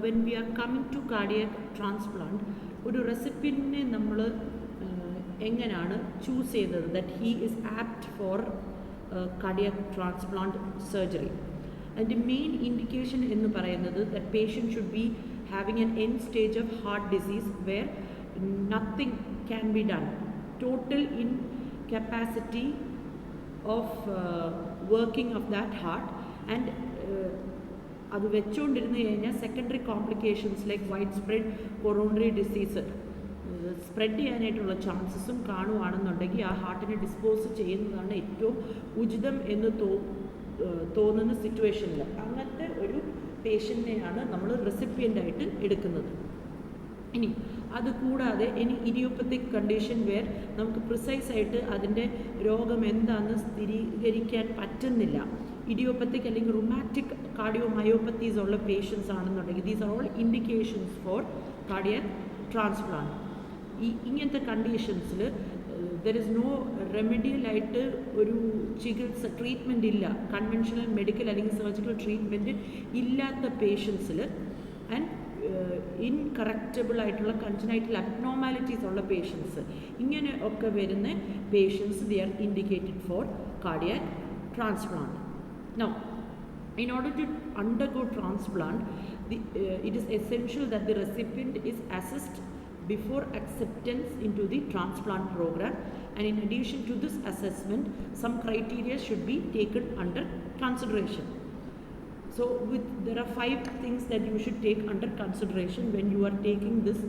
when we are coming to cardiac transplant, ഒരു റെസിപ്പിനെ നമ്മൾ എങ്ങനെയാണ് ചൂസ് ചെയ്യുന്നത് that he is apt for cardiac transplant surgery. And the main indication എന്ന് പറയുന്നത് that patient should be having an end stage of heart disease where nothing can be done, total incapacity of working of that heart, and അത് വെച്ചുകൊണ്ടിരുന്ന് കഴിഞ്ഞാൽ secondary complications like wide spread coronary disease spread ചെയ്യാനായിട്ടുള്ള ചാൻസസും കാണുവാണെന്നുണ്ടെങ്കിൽ ആ ഹാർട്ടിനെ dispose ചെയ്യുന്നതാണ് ഏറ്റവും ഉചിതം എന്ന് തോന്നുന്ന സിറ്റുവേഷനിൽ അങ്ങനത്തെ ഒരു പേഷ്യൻറ്റിനെയാണ് നമ്മൾ റെസിപ്പിയൻ്റായിട്ട് എടുക്കുന്നത്. ഇനി അതുകൂടാതെ ഇനി ഇഡിയോപ്പത്തിക് കണ്ടീഷൻ വെയർ നമുക്ക് പ്രിസൈസായിട്ട് അതിൻ്റെ രോഗം എന്താണെന്ന് സ്ഥിരീകരിക്കാൻ പറ്റുന്നില്ല, ഇഡിയോപ്പത്തിക് അല്ലെങ്കിൽ റുമാറ്റിക് കാർഡിയോമയോപ്പത്തീസ് ഉള്ള പേഷ്യൻസ് ആണെന്നുണ്ടെങ്കിൽ these are all indications for cardiac transplant. ഇങ്ങനത്തെ കണ്ടീഷൻസിൽ ദർ ഇസ് നോ റെമഡിയലായിട്ട് ഒരു ചികിത്സ ട്രീറ്റ്മെൻറ്റ് ഇല്ല, കൺവെൻഷണൽ മെഡിക്കൽ അല്ലെങ്കിൽ സർജിക്കൽ ട്രീറ്റ്മെൻറ്റ് ഇല്ലാത്ത പേഷ്യൻസിൽ ആൻഡ് ഇൻകറക്റ്റബിൾ ആയിട്ടുള്ള കൺജനൈറ്റൽ അബ്നോർമാലിറ്റീസ് ഉള്ള പേഷ്യൻസ്, ഇങ്ങനെ ഒക്കെ വരുന്ന patients they are indicated for cardiac transplant. Now, in order to undergo transplant, it is essential that the recipient is assessed before acceptance into the transplant program, and in addition to this assessment, some criteria should be taken under consideration. So there are 5 things that you should take under consideration when you are taking this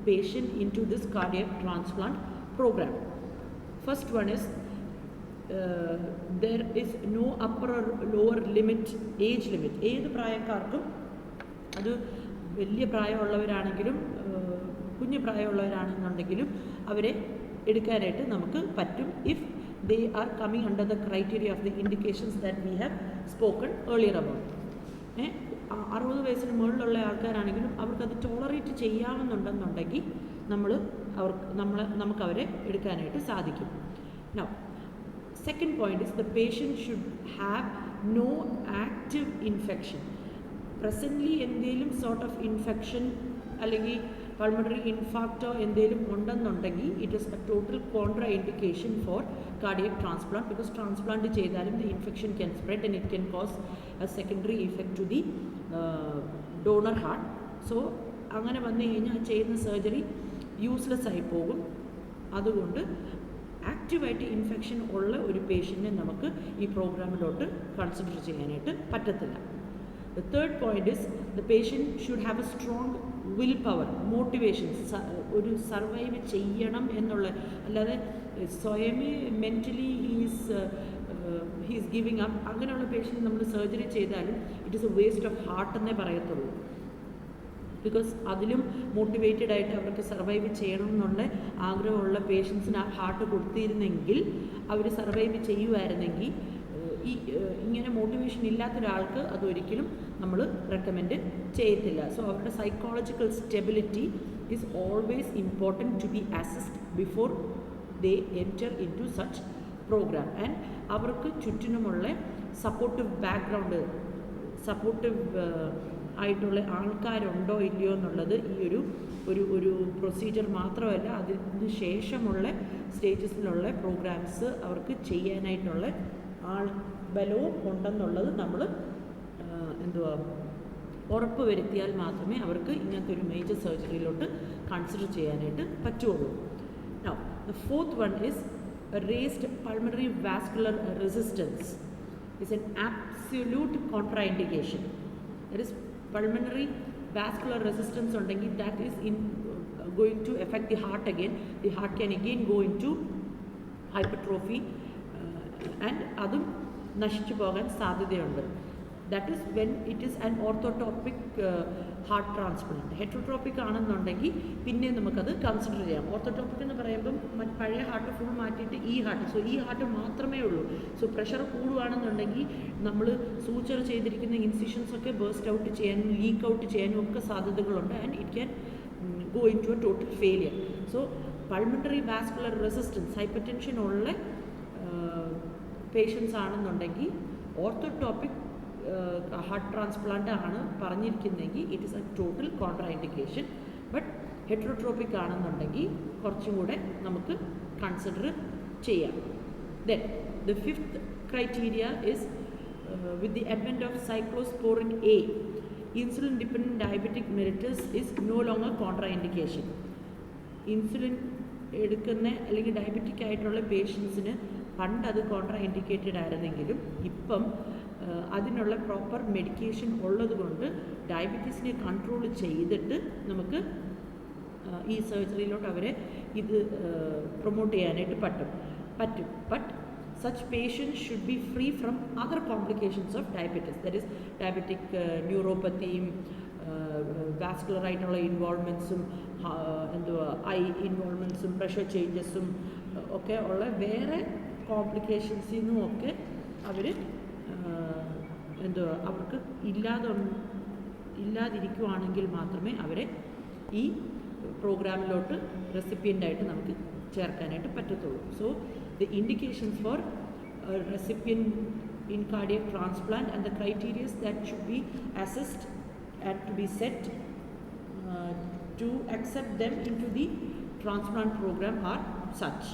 patient into this cardiac transplant program. First one is there is no upper or lower limit, age limit. ഏത് പ്രായക്കാർക്കും, അത് വലിയ പ്രായമുള്ളവരാണെങ്കിലും കുഞ്ഞു പ്രായമുള്ളവരാണെന്നുണ്ടെങ്കിലും അവരെ എടുക്കാനായിട്ട് നമുക്ക് പറ്റും if they are coming under the criteria of the indications that we have spoken earlier about. 60 വയസ്സിന് മുകളിലുള്ള ആൾക്കാരാണെങ്കിലും അവർക്കത് ടോളറേറ്റ് ചെയ്യാമെന്നുണ്ടെന്നുണ്ടെങ്കിൽ നമുക്കവരെ എടുക്കാനായിട്ട് സാധിക്കും. Now, second point is the patient should have no active infection. Presently എന്തെങ്കിലും sort of infection അല്ലെങ്കിൽ pulmonary ഇൻഫാക്റ്റോ എന്തെങ്കിലും ഉണ്ടെന്നുണ്ടെങ്കിൽ it is a total contraindication for cardiac transplant, because transplant ചെയ്താലും the infection can spread and it can cause a secondary effect to the donor heart. So അങ്ങനെ വന്നു കഴിഞ്ഞാൽ ചെയ്യുന്ന surgery useless ആയി പോകും. അതുകൊണ്ട് ആക്റ്റീവായിട്ട് ഇൻഫെക്ഷൻ ഉള്ള ഒരു പേഷ്യൻറ്റിനെ നമുക്ക് ഈ പ്രോഗ്രാമിലോട്ട് കൺസിഡർ ചെയ്യാനായിട്ട് പറ്റത്തില്ല. The third point is the patient should have a strong will power, motivation, ഒരു സർവൈവ് ചെയ്യണം എന്നുള്ള, അല്ലാതെ സ്വയമേ മെൻ്റലി ഹീസ് ഗിവിങ് അപ്പ് അങ്ങനെയുള്ള പേഷ്യൻ്റ് നമ്മൾ സർജറി ചെയ്താലും it is A waste of heart എന്നേ പറയത്തുള്ളൂ. ബിക്കോസ് അതിലും മോട്ടിവേറ്റഡ് ആയിട്ട് അവർക്ക് സർവൈവ് ചെയ്യണം എന്നുള്ള ആഗ്രഹമുള്ള പേഷ്യൻസിന് ആ ഹാർട്ട് കൊടുത്തിരുന്നെങ്കിൽ അവർ സർവൈവ് ചെയ്യുമായിരുന്നെങ്കിൽ ഇങ്ങനെ മോട്ടിവേഷൻ ഇല്ലാത്തൊരാൾക്ക് അതൊരിക്കലും നമ്മൾ റെക്കമെൻഡ് ചെയ്യത്തില്ല. സോ അവരുടെ psychological stability is always important to be assessed before they enter into such program. And അവർക്ക് ചുറ്റിനുമുള്ള സപ്പോർട്ടീവ് ബാക്ക്ഗ്രൗണ്ട്, സപ്പോർട്ടീവ് ആയിട്ടുള്ള ആൾക്കാരുണ്ടോ ഇല്ലയോ എന്നുള്ളത് ഈ ഒരു പ്രൊസീജിയർ മാത്രമല്ല, അതിന് ശേഷമുള്ള സ്റ്റേജസിലുള്ള പ്രോഗ്രാംസ് അവർക്ക് ചെയ്യാനായിട്ടുള്ള ബലവും ഉണ്ടെന്നുള്ളത് നമ്മൾ ഉറപ്പ് വരുത്തിയാൽ മാത്രമേ അവർക്ക് ഇങ്ങനത്തെ ഒരു മേജർ സർജറിയിലോട്ട് കൺസിഡർ ചെയ്യാനായിട്ട് പറ്റുള്ളൂ. Now, the fourth one is raised pulmonary vascular resistance is an absolute contraindication. That is, pulmonary vascular resistance ഉണ്ടെങ്കിൽ that is going to affect the heart again. The heart can again go into hypertrophy and അതും നശിച്ചു പോകാൻ സാധ്യതയുണ്ട്. That is when it is an orthotropic heart transplant. Heterotropic ആണെന്നുണ്ടെങ്കിൽ പിന്നെ നമുക്കത് consider ചെയ്യാം. ഓർത്തോട്രോപ്പിക് എന്ന് പറയുമ്പം പഴയ ഹാർട്ട് ഫുൾ മാറ്റിയിട്ട് ഈ ഹാർട്ട് മാത്രമേ ഉള്ളൂ. സോ പ്രഷർ കൂടുകയാണെന്നുണ്ടെങ്കിൽ നമ്മൾ സൂച്ചർ ചെയ്തിരിക്കുന്ന ഇൻസിഷൻസ് ഒക്കെ ബേസ്റ്റ് ഔട്ട് ചെയ്യാനും ലീക്ക് ഔട്ട് ചെയ്യാനും ഒക്കെ സാധ്യതകളുണ്ട്. And it can go into a total failure. So pulmonary vascular resistance, hypertension ഉള്ള പേഷ്യൻസ് ആണെന്നുണ്ടെങ്കിൽ ഓർത്തോടോപ്പിക് ഹാർട്ട് ട്രാൻസ്പ്ലാന്റ് ആണ് പറഞ്ഞിരിക്കുന്നതെങ്കിൽ it is a total contraindication. But heterotropic ആണെന്നുണ്ടെങ്കിൽ കുറച്ചും കൂടെ നമുക്ക് കൺസിഡർ ചെയ്യാം. Then the fifth criteria is with the advent of cyclosporin A, insulin dependent diabetic mellitus is no longer contraindication. Insulin എടുക്കുന്ന അല്ലെങ്കിൽ diabetic ആയിട്ടുള്ള പേഷ്യൻസിന് പണ്ട് അത് കോൺട്രാ ഇൻഡിക്കേറ്റഡ് ആയിരുന്നെങ്കിലും ഇപ്പം അതിനുള്ള പ്രോപ്പർ മെഡിക്കേഷൻ ഉള്ളത് കൊണ്ട് ഡയബറ്റീസിനെ കൺട്രോൾ ചെയ്തിട്ട് നമുക്ക് ഈ സർജറിയിലോട്ട് അവരെ ഇത് പ്രൊമോട്ട് ചെയ്യാനായിട്ട് പറ്റും. But such patients should be free from other complications of diabetes, that is diabetic neuropathy, vascular ആയിട്ടുള്ള ഇൻവോൾവ്മെൻറ്റ്സും എന്തുവാ ഐ ഇൻവോൾവ്മെൻറ്റ്സും പ്രഷർ ചേഞ്ചസും ഒക്കെ ഉള്ള വേറെ കോംപ്ലിക്കേഷൻസിൽ നിന്നും ഒക്കെ അവർ എന്തുവാ അവർക്ക് ഇല്ലാതിരിക്കുവാണെങ്കിൽ മാത്രമേ അവരെ ഈ പ്രോഗ്രാമിലോട്ട് റെസിപ്പിയൻ്റായിട്ട് നമുക്ക് ചേർക്കാനായിട്ട് പറ്റത്തുള്ളൂ. So the indications for a recipient in cardiac transplant and the criteria that should be assessed and to be set to accept them into the transplant program are such.